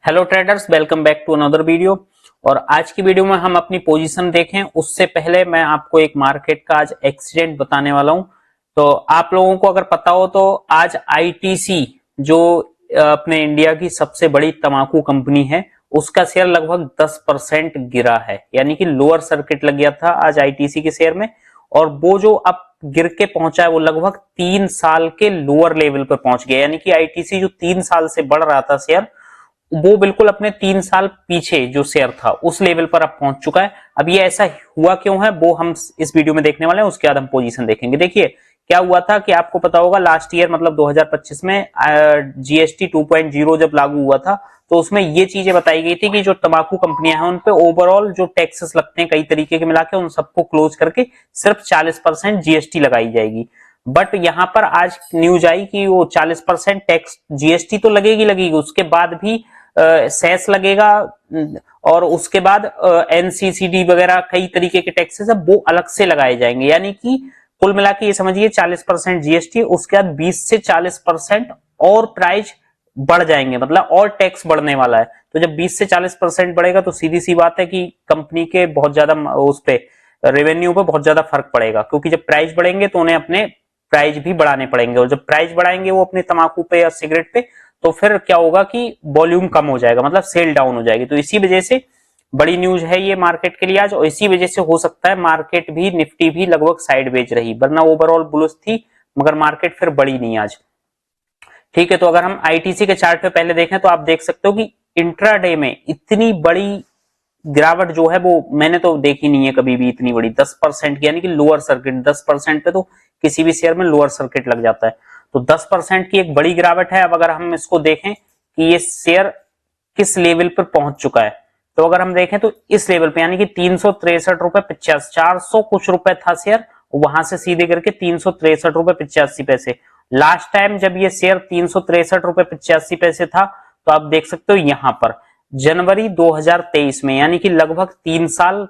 Hello traders, welcome back to another video. और आज की वीडियो में हम अपनी पोजीशन देखें उससे पहले मैं आपको एक मार्केट का आज एक्सीडेंट बताने वाला हूं। तो आप लोगों को अगर पता हो तो आज आईटीसी जो अपने इंडिया की सबसे बड़ी तंबाकू कंपनी है उसका शेयर लगभग 10% गिरा है, यानी कि लोअर सर्किट लग गया था आज आईटीसी के शेयर में। और वो जो अब गिर के पहुंचा है वो लगभग 3 साल के लोअर लेवल पर पहुंच गया, यानी कि आईटीसी जो 3 साल से बढ़ रहा था शेयर वो बिल्कुल अपने 3 साल पीछे जो शेयर था उस लेवल पर अब पहुंच चुका है। अब ये ऐसा हुआ क्यों है वो हम इस वीडियो में देखने वाले हैं, उसके बाद हम पोजीशन देखेंगे। देखिए क्या हुआ था कि आपको पता होगा लास्ट ईयर मतलब 2025 में जीएसटी 2.0 जब लागू हुआ था तो उसमें ये चीजें बताई गई थी कि जो तंबाकू कंपनियां हैं उन पे ओवरऑल जो टैक्सेस लगते हैं कई तरीके के मिला के उन सबको क्लोज करके सिर्फ 40% जीएसटी लगाई जाएगी। बट यहां पर आज न्यूज आई कि वो 40% टैक्स जीएसटी तो लगेगी, उसके बाद भी सेस लगेगा और उसके बाद एनसीसीडी वगैरह कई तरीके के टैक्सेस है वो अलग से लगाए जाएंगे, यानी कि कुल मिला के ये समझिए 40% जीएसटी, उसके बाद 20 से 40% और प्राइस बढ़ जाएंगे, मतलब और टैक्स बढ़ने वाला है। तो जब 20 से 40% बढ़ेगा तो सीधी सी बात है कि कंपनी के बहुत ज्यादा उस पे रेवेन्यू पे बहुत ज्यादा फर्क पड़ेगा, क्योंकि जब प्राइस बढ़ेंगे तो उन्हें अपने प्राइस भी बढ़ाने पड़ेंगे और जब प्राइस बढ़ाएंगे वो अपने तंबाकू पे या सिगरेट पे तो फिर क्या होगा कि वॉल्यूम कम हो जाएगा, मतलब सेल डाउन हो जाएगी। तो इसी वजह से बड़ी न्यूज है ये मार्केट के लिए आज, और इसी वजह से हो सकता है मार्केट भी निफ्टी भी लगभग साइडवेज रही, वरना ओवरऑल बुलिश थी मगर मार्केट फिर बढ़ी नहीं आज। ठीक है, तो अगर हम आईटीसी के चार्ट पे पहले देखें तो आप देख सकते हो कि इंट्राडे में इतनी बड़ी गिरावट जो है वो मैंने तो देखी नहीं है कभी भी इतनी बड़ी, 10% की, यानी कि लोअर सर्किट 10% पे तो किसी भी शेयर में लोअर सर्किट लग जाता है। तो 10% की एक बड़ी गिरावट है। अब अगर हम इसको देखें कि ये शेयर किस लेवल पर पहुंच चुका है, तो अगर हम देखें तो इस लेवल पे यानी कि 363 रुपए 50, 400 कुछ रुपए था शेयर, वहां से सीधे करके 363 रुपए 85 पैसे। लास्ट टाइम जब ये शेयर 363 रुपए 85 पैसे था तो आप देख सकते हो यहां पर जनवरी 2023 में, यानी कि लगभग 3 साल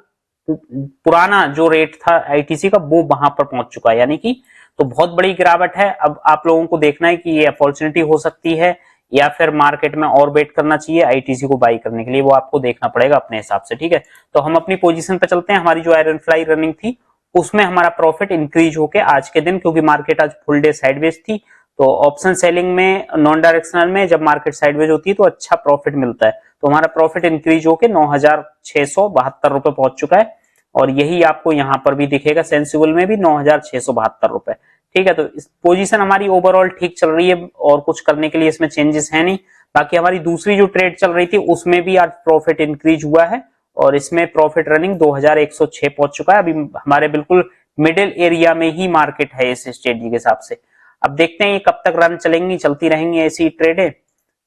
पुराना जो रेट था आईटीसी का वो वहां पर पहुंच चुका है, यानी कि तो बहुत बड़ी गिरावट है। अब आप लोगों को देखना है कि ये अपॉर्चुनिटी हो सकती है या फिर मार्केट में और वेट करना चाहिए आईटीसी को बाई करने के लिए, वो आपको देखना पड़ेगा अपने हिसाब से। ठीक है, तो हम अपनी पोजीशन पे चलते हैं। हमारी जो आयरन फ्लाई रनिंग थी उसमें हमारा प्रॉफिट इंक्रीज होके आज के दिन, क्योंकि मार्केट आज फुल डे साइडवेज थी, तो ऑप्शन सेलिंग में नॉन डायरेक्शनल में जब मार्केट साइडवेज होती है तो अच्छा प्रॉफिट मिलता है। तो हमारा प्रॉफिट इंक्रीज होके 9,672 रुपए पहुंच चुका है, और यही आपको यहां पर भी दिखेगा सेंसिबल में भी 9,672 रुपए। ठीक है, तो इस पोजीशन हमारी ओवरऑल ठीक चल रही है और कुछ करने के लिए इसमें चेंजेस है नहीं। बाकी हमारी दूसरी जो ट्रेड चल रही थी उसमें भी आज प्रॉफिट इंक्रीज हुआ है और इसमें प्रॉफिट रनिंग 2106 पहुंच चुका है। अभी हमारे बिल्कुल मिडिल एरिया में ही मार्केट है इस स्ट्रेटजी के हिसाब से। अब देखते हैं ये कब तक रन चलेंगी, चलती रहेंगी ऐसी ट्रेडें,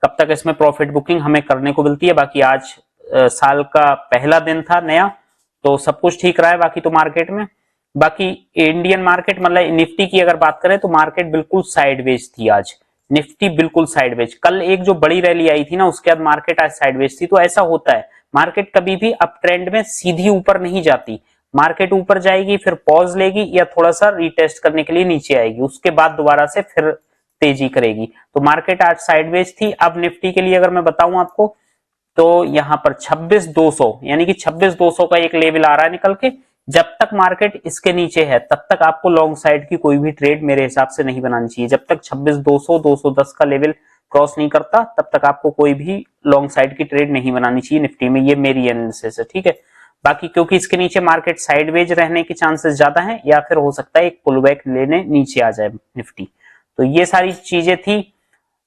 कब तक इसमें प्रॉफिट बुकिंग हमें करने को मिलती है। बाकी आज साल का पहला दिन था नया, तो सब कुछ ठीक रहा है बाकी तो मार्केट में। बाकी इंडियन मार्केट मतलब निफ्टी की अगर बात करें तो मार्केट बिल्कुल साइडवेज थी आज, निफ्टी बिल्कुल साइडवेज। कल एक जो बड़ी रैली आई थी ना उसके बाद मार्केट आज साइडवेज थी। तो ऐसा होता है, मार्केट कभी भी अप ट्रेंड में सीधी ऊपर नहीं जाती, मार्केट ऊपर जाएगी फिर पॉज लेगी या थोड़ा सा रीटेस्ट करने के लिए नीचे आएगी, उसके बाद दोबारा से फिर तेजी करेगी। तो मार्केट आज साइडवेज थी। अब निफ्टी के लिए अगर मैं बताऊं आपको तो यहां पर 26,200 यानी कि 26,200 का एक लेवल आ रहा है निकल के, जब तक मार्केट इसके नीचे है तब तक आपको लॉन्ग साइड की कोई भी ट्रेड मेरे हिसाब से नहीं बनानी चाहिए। जब तक 26,200 210 का लेवल क्रॉस नहीं करता तब तक आपको कोई भी लॉन्ग साइड की ट्रेड नहीं बनानी चाहिए निफ्टी में, ये मेरी एनालिसिस है। ठीक है, बाकी क्योंकि इसके नीचे मार्केट साइडवेज रहने के चांसेस ज्यादा हैं या फिर हो सकता है एक पुल बैक लेने नीचे आ जाए निफ्टी। तो ये सारी चीजें थी।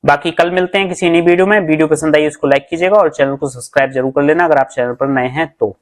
बाकी कल मिलते हैं किसी नई वीडियो में। वीडियो पसंद आई उसको लाइक कीजिएगा और चैनल को सब्सक्राइब जरूर कर लेना अगर आप चैनल पर नए हैं तो।